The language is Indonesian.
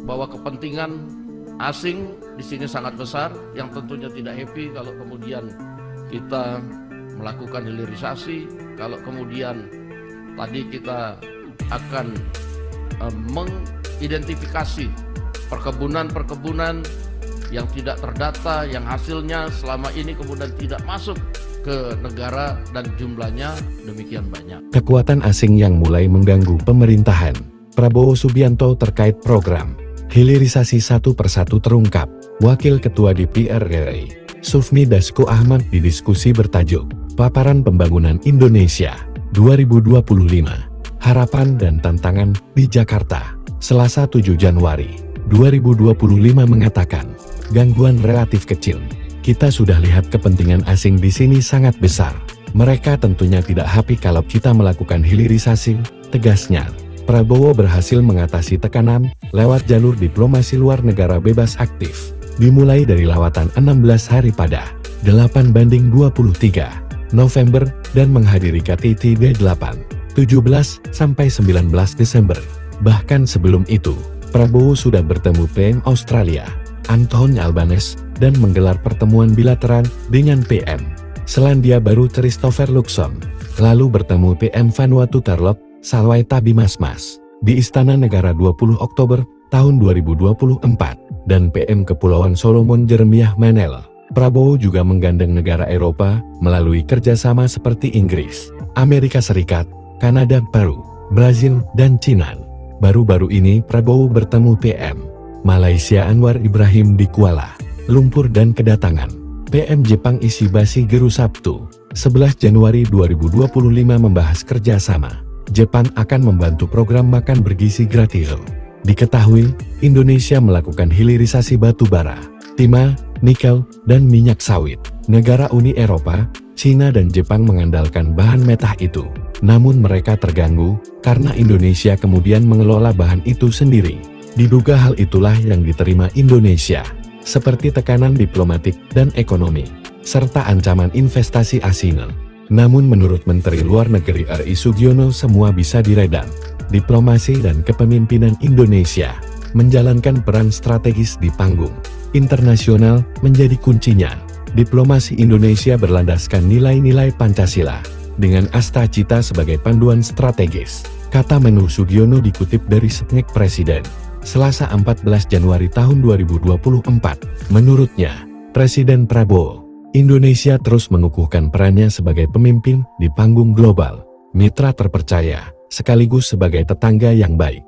bahwa kepentingan asing di sini sangat besar, yang tentunya tidak happy kalau kemudian kita melakukan hilirisasi, kalau kemudian tadi kita akan mengidentifikasi perkebunan-perkebunan yang tidak terdata, yang hasilnya selama ini kemudian tidak masuk ke negara dan jumlahnya demikian banyak. Kekuatan asing yang mulai mengganggu pemerintahan Prabowo Subianto terkait program hilirisasi satu persatu terungkap. Wakil Ketua DPR RI, Sufmi Dasko Ahmad di diskusi bertajuk Paparan Pembangunan Indonesia 2025, Harapan dan Tantangan di Jakarta, Selasa 7 Januari 2025 mengatakan, gangguan relatif kecil. Kita sudah lihat kepentingan asing di sini sangat besar. Mereka tentunya tidak happy kalau kita melakukan hilirisasi, tegasnya. Prabowo berhasil mengatasi tekanan lewat jalur diplomasi luar negara bebas aktif. Dimulai dari lawatan 16 hari pada 8/23 November dan menghadiri KTT D8, 17 sampai 19 Desember. Bahkan sebelum itu, Prabowo sudah bertemu PM Australia, Anthony Albanese, dan menggelar pertemuan bilateral dengan PM Selandia Baru Christopher Luxon, lalu bertemu PM Vanuatu Charlotte Salwai Tabimasmas di Istana Negara 20 Oktober tahun 2024, dan PM Kepulauan Solomon Jeremiah Manel. Prabowo juga menggandeng negara Eropa melalui kerjasama seperti Inggris, Amerika Serikat, Kanada, Peru, Brazil, dan Cina. Baru-baru ini Prabowo bertemu PM Malaysia Anwar Ibrahim di Kuala Lumpur dan kedatangan PM Jepang Ishiba Shigeru Sabtu 11 Januari 2025 membahas kerjasama. Jepang akan membantu program makan bergizi gratis. Diketahui, Indonesia melakukan hilirisasi batu bara, timah, nikel, dan minyak sawit. Negara Uni Eropa, Cina dan Jepang mengandalkan bahan mentah itu. Namun mereka terganggu, karena Indonesia kemudian mengelola bahan itu sendiri. Diduga hal itulah yang diterima Indonesia, seperti tekanan diplomatik dan ekonomi, serta ancaman investasi asing. Namun menurut Menteri Luar Negeri RI Sugiono semua bisa diredam. Diplomasi dan kepemimpinan Indonesia menjalankan peran strategis di panggung internasional menjadi kuncinya. Diplomasi Indonesia berlandaskan nilai-nilai Pancasila dengan asta cita sebagai panduan strategis, kata Menlu Sugiono dikutip dari Sputnik Presiden, Selasa 14 Januari tahun 2024. Menurutnya, Presiden Prabowo, Indonesia terus mengukuhkan perannya sebagai pemimpin di panggung global, mitra terpercaya, sekaligus sebagai tetangga yang baik.